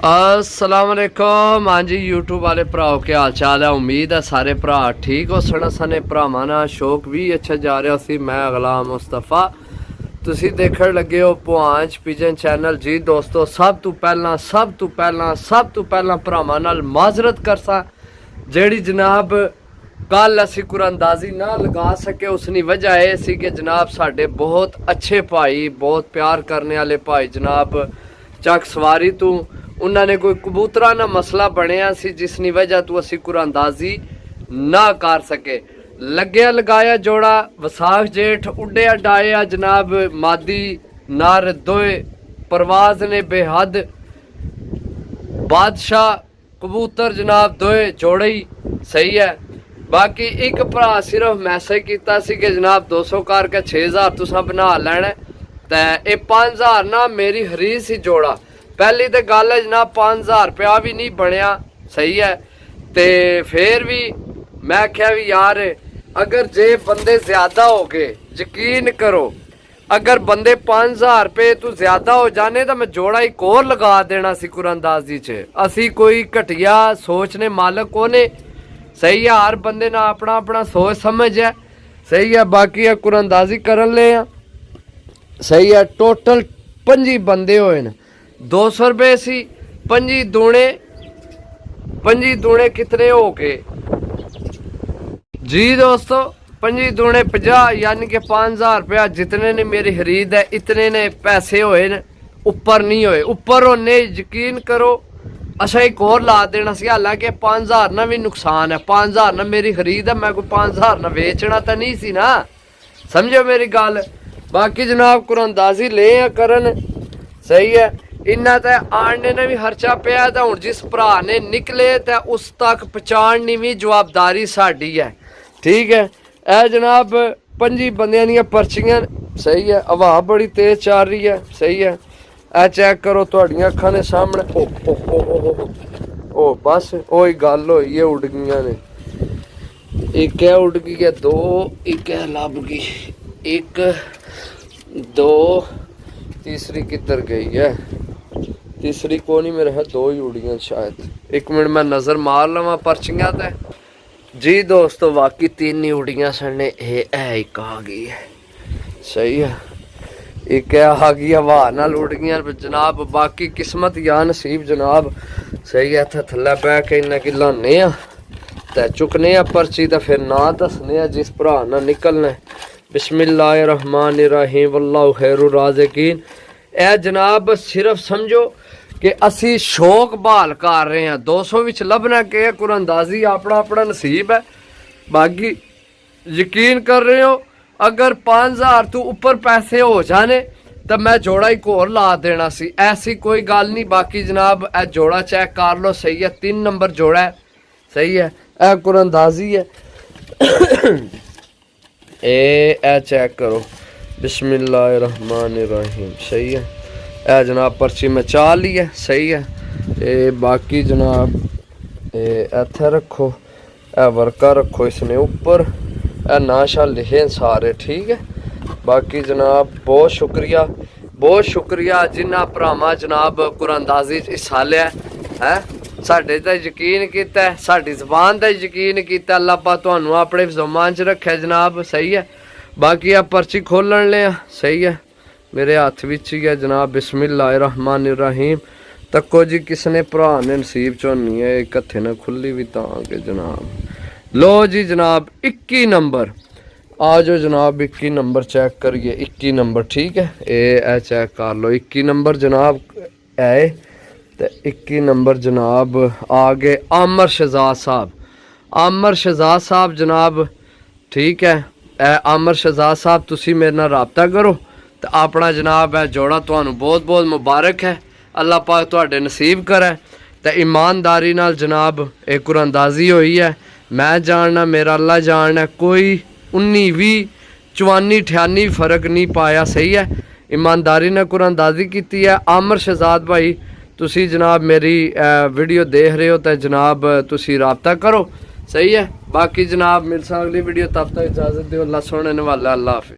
अस्सलामुअलैकुम। हाँ जी यूट्यूब वाले भराओ क्या हाल चाल है। उम्मीद है सारे भरा ठीक हो सन। सने भरावां नाल शौक भी अच्छा जा रहा सी। मैं गुलाम मुस्तफा तुसी देखण लगे हो पुआंच पिजन चैनल। जी दोस्तों सब तो पहला भरावां नाल माजरत करसा जेड़ी जनाब कल असी कुरानंदाजी ना लगा सके उसकी वजह यह सी कि जनाब साडे बहुत अच्छे भाई बहुत प्यार करने वाले भाई जनाब चक सवारी तू उन्होंने कोई कबूतरा ना मसला बनया सी जिसकी वजह तू असी कुरानंदाजी ना कर सके। लग्या लगाया जोड़ा वसाख जेठ उड्या डाया जनाब मादी नार दोए परवाज ने बेहद बादशाह कबूतर जनाब दोए जोड़े ही सही है। बाकी एक भरा सिर्फ मैसेज किया सी कि जनाब 200 करके 6000 तुसा बना लेना ते ये 5000 ना मेरी हरीज सी जोड़ा। पहली तो गल है जनाब 5000 रुपया भी नहीं बनया सही है। तो फिर भी मैं क्या भी यार अगर जे बंदे ज्यादा हो गए यकीन करो अगर बंदे 5000 रुपये तू ज्यादा हो जाने तो मैं जोड़ा एक और लगा देना सी कुरानंदाजी च। असी कोई घटिया सोचने मालक कोने सही है। हर बंदे ना अपना अपना सोच समझ है सही है। बाकी है कुरानंदाजी करन ले सही है। टोटल 5 बंदे होए न 200 रुपये सी 5 दूने कितने हो गए जी दोस्तों 5 दूने 50 यानी कि 5000 रुपया जितने ने मेरी खरीद है इतने ने पैसे होए न ऊपर नहीं होए। ऊपर होने यकीन करो अच्छा एक और ला देना सी। हालांकि 5000 ना भी नुकसान है 5000 ना मेरी खरीद है मैं कोई 5000 ना बेचना तो नहीं सी ना समझो मेरी गल। बाकी जनाब कुरानंदाजी ले करन सही है। इन्ना तो आने ने भी खर्चा पिया तो हूँ जिस भरा ने निकले तो उस तक पहुँचाने भी जवाबदारी साड़ी है ठीक है। ए जनाब 5 बंदियां दियां पर्चियां सही है। हवा बड़ी तेज चल रही है सही है। ए चेक करो तुहाडियां अखां दे सामने ओ बस ओही गल होई है उड़ गईयां ने। एक है उड़ गई है 2 एक है लभ गई 1 2 तीसरी किधर गई है तीसरी को नहीं मेरे है 2 ही उड़ियां शायद। 1 मिनट मैं नज़र मार लवा पर्चियां ते जी दोस्तों बाकी 3 ही उड़ियां सन। ये एक आ गई है सही है। एक आ गई हवा नाल उड़ गई जनाब। बाकी किस्मत या नसीब जनाब सही है। इत्थे थल्ले बह के इन्ना कि लाने ते चुकने पर्ची तो फिर ना दसने जिस भरा ना निकलना। बिस्मिल्लाहिर्रहमानिर्रहीम वल्लाहु खैरुर राज़िकीन। ए जनाब सिर्फ समझो कि असी शौक बहाल कर रहे हैं 200 विच लभना के कुरानंदाजी अपना अपना नसीब है। बाकी यकीन कर रहे हो अगर 5000 तो ऊपर पैसे हो जाने तो मैं जोड़ा एक और ला देना सी ऐसी कोई गल नहीं। बाकी जनाब ए जोड़ा चेक कर लो सही है 3 नंबर जोड़ा है सही है। ए कुरानंदाजी है ए चेक करो बिस्मिल्लाहिर्रहमानिर्रहीम सही है। ए जनाब पर्ची में चाल ली है सही है। ए बाकी जनाब इत्थे रखो ए वर्का रखो इसने ऊपर ए नाशा लिखे सारे ठीक है। बाकी जनाब बहुत शुक्रिया जिन्ना भरावां जनाब कुरानंदाजी हिस्सा लिया है साडे ते यकीन किया साडी ज़बान ते यकीन किया। अल्लाह पाक तुहानू अपने ज़ुबान च रखे जनाब सही है। बाकी आ पर्ची खोलन लिया सही है मेरे हाथ विच ही है जनाब। बिस्मिल्लाहिर्रहमानिर्रहीम तको जी किसने भरा ने नसीब चोनी है एक हथे ना खुली भी तांगे जनाब। लो जी जनाब 21 नंबर आ जाओ जनाब 21 नंबर चेक करिए 21 नंबर ठीक है। ए चेक कर लो 21 नंबर जनाब है तो 21 नंबर जनाब आ गए आमर शहजाद साहब जनाब ठीक है। आमर शहजाद साहब तुसी मेरे नाल राबता करो तो अपना जनाब है जोड़ा तुहानू बहुत बहुत मुबारक है। अल्लाह पाक तुहाडे नसीब करे तो ईमानदारी नाल जनाब एक कुरानंदाजी हुई है। मैं जानना मेरा अल्लाह जानना कोई 19 20 54 98 फर्क नहीं पाया सही है। ईमानदारी ने कुरानंदाजी की है। आमर शहजाद भाई तुसी जनाब मेरी वीडियो देख रहे हो तो जनाब तुसी राबता करो सही है। बाकी जनाब मिलसा अगली वीडियो तब तक इजाज़त दो। अल्लाह सोने वाला अल्लाह हाफिज़।